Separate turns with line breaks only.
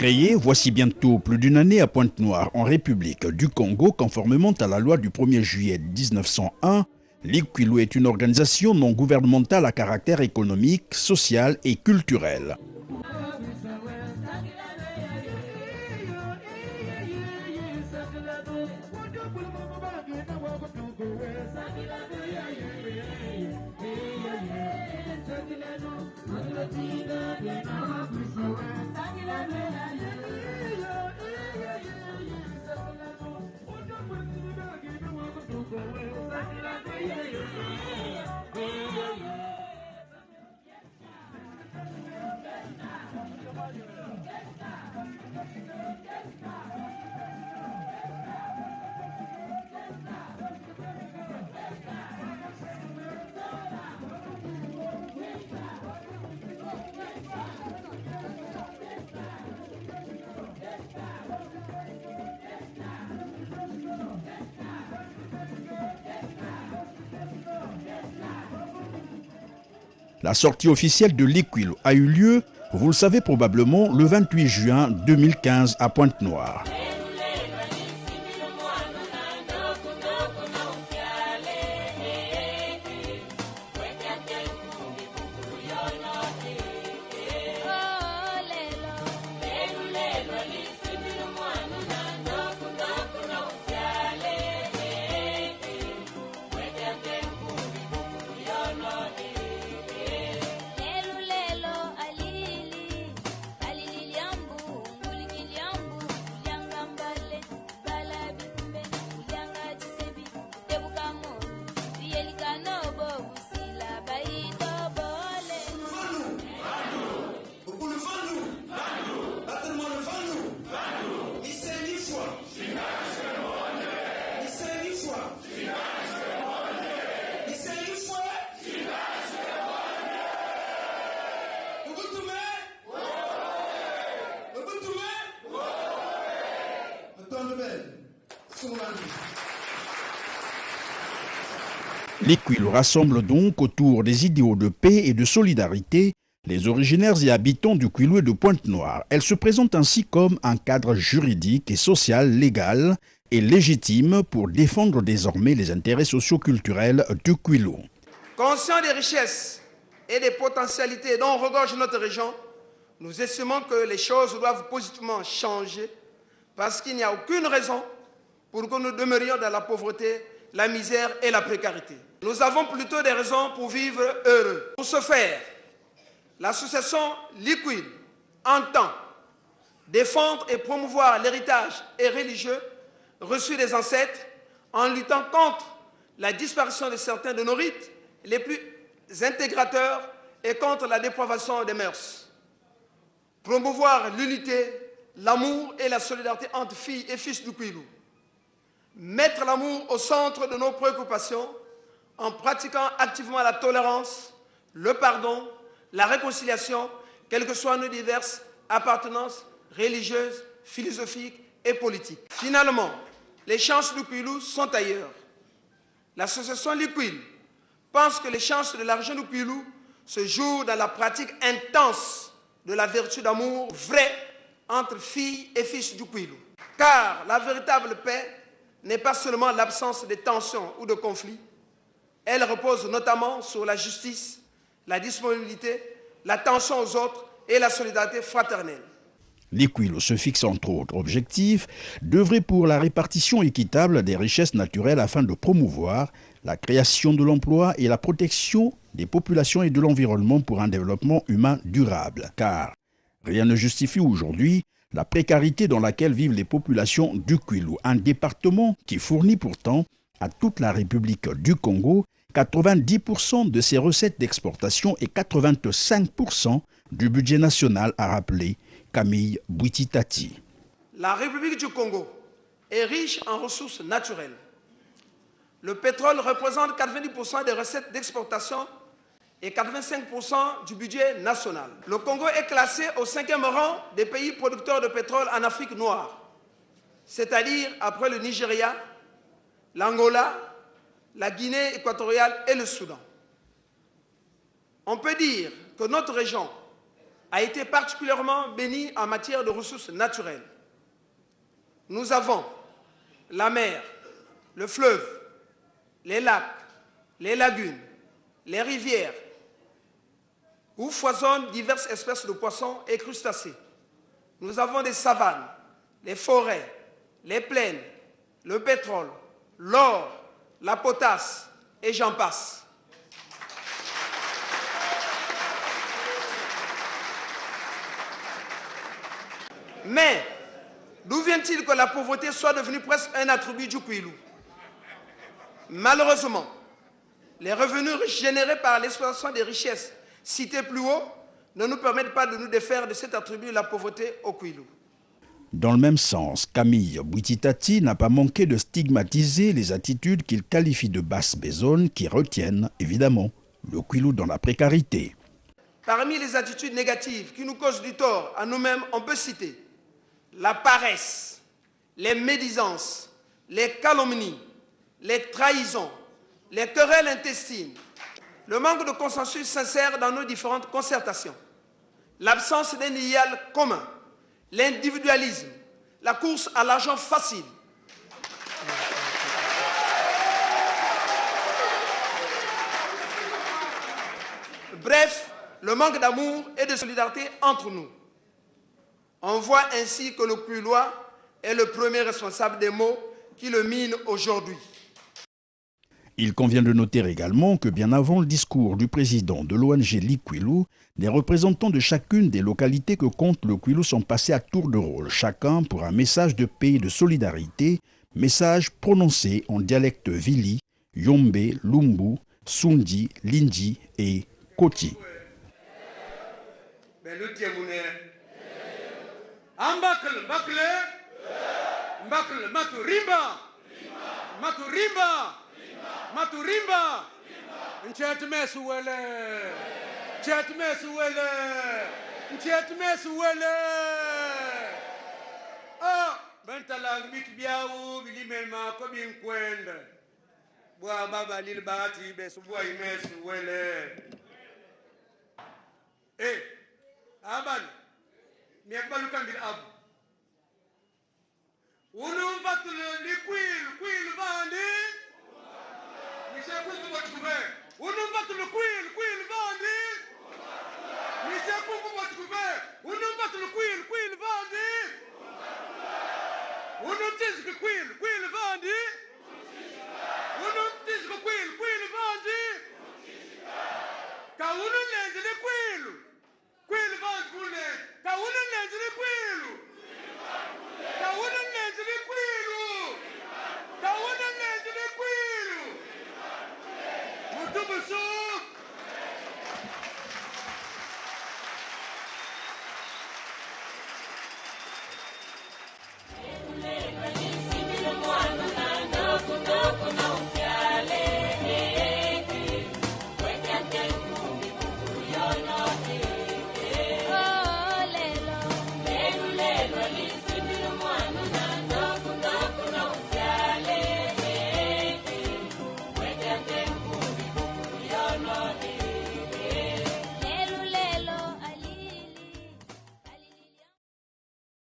Créé voici bientôt plus d'une année à Pointe-Noire, en République du Congo, conformément à la loi du 1er juillet 1901, l'Ikwilu est une organisation non gouvernementale à caractère économique, social et culturel. La sortie officielle de l'Ikwilu a eu lieu, vous le savez probablement, le 28 juin 2015 à Pointe-Noire. L'Ikwilu rassemble donc autour des idéaux de paix et de solidarité les originaires et habitants du Kwilu et de Pointe-Noire. Elle se présente ainsi comme un cadre juridique et social légal et légitime pour défendre désormais les intérêts socio-culturels du Kwilu.
Conscient des richesses et des potentialités dont regorge notre région, nous estimons que les choses doivent positivement changer parce qu'il n'y a aucune raison pour que nous demeurions dans la pauvreté, la misère et la précarité. Nous avons plutôt des raisons pour vivre heureux. Pour ce faire, l'association l'Ikwilu entend défendre et promouvoir l'héritage et religieux reçu des ancêtres en luttant contre la disparition de certains de nos rites les plus intégrateurs et contre la dépravation des mœurs. Promouvoir l'unité, l'amour et la solidarité entre filles et fils du Kwilu. Mettre l'amour au centre de nos préoccupations en pratiquant activement la tolérance, le pardon, la réconciliation, quelles que soient nos diverses appartenances religieuses, philosophiques et politiques. Finalement, les chances du Kwilu sont ailleurs. L'association l'Ikwilu pense que les chances de l'argent du Kwilu se jouent dans la pratique intense de la vertu d'amour vraie entre filles et fils du Kwilu. Car la véritable paix n'est pas seulement l'absence de tensions ou de conflits, elle repose notamment sur la justice, la disponibilité, l'attention aux autres et la solidarité fraternelle.
L'Ikwilu se fixe entre autres objectifs d'œuvrer pour la répartition équitable des richesses naturelles afin de promouvoir la création de l'emploi et la protection des populations et de l'environnement pour un développement humain durable. Car rien ne justifie aujourd'hui la précarité dans laquelle vivent les populations du Kwilu, un département qui fournit pourtant à toute la République du Congo 90% de ses recettes d'exportation et 85% du budget national, a rappelé Camille Bouititati.
La République du Congo est riche en ressources naturelles. Le pétrole représente 90% des recettes d'exportation et 85% du budget national. Le Congo est classé au 5e rang des pays producteurs de pétrole en Afrique noire, c'est-à-dire après le Nigeria, l'Angola, la Guinée équatoriale et le Soudan. On peut dire que notre région a été particulièrement béni en matière de ressources naturelles. Nous avons la mer, le fleuve, les lacs, les lagunes, les rivières, où foisonnent diverses espèces de poissons et crustacés. Nous avons des savanes, les forêts, les plaines, le pétrole, l'or, la potasse et j'en passe. Mais d'où vient-il que la pauvreté soit devenue presque un attribut du Kwilu? Malheureusement, les revenus générés par l'exploitation des richesses citées plus haut ne nous permettent pas de nous défaire de cet attribut de la pauvreté au Kwilu.
Dans le même sens, Camille Bouititati n'a pas manqué de stigmatiser les attitudes qu'il qualifie de basse besogne qui retiennent, évidemment, le Kwilu dans la précarité.
Parmi les attitudes négatives qui nous causent du tort à nous-mêmes, on peut citer la paresse, les médisances, les calomnies, les trahisons, les querelles intestines, le manque de consensus sincère dans nos différentes concertations, l'absence d'un idéal commun, l'individualisme, la course à l'argent facile. Bref, le manque d'amour et de solidarité entre nous. On voit ainsi que le Kwilois est le premier responsable des maux qui le minent aujourd'hui.
Il convient de noter également que bien avant le discours du président de l'ONG Ligue Kwilu, des représentants de chacune des localités que compte le Kwilu sont passés à tour de rôle, chacun pour un message de paix et de solidarité, message prononcé en dialecte Vili, Yombe, Lumbu, Sundi, Lindi et Koti.
Maturimba, Nchetmesuele, Ah, Bentalang Mitbiaou, Bilimelma, Kobin Kwende, Boa Baba Lilbati, Besubua Imesuele. Eh, Aban, Miakbalukan bil Abu. Unum Batul, Liquil, Vandi. Monsieur Koumou Batkoubé, Unum Batul, Quil, Vandi. Monsieur Koumou Batkoubé, Unum Batul, Quil, Vandi. Unum Tisk, Quil.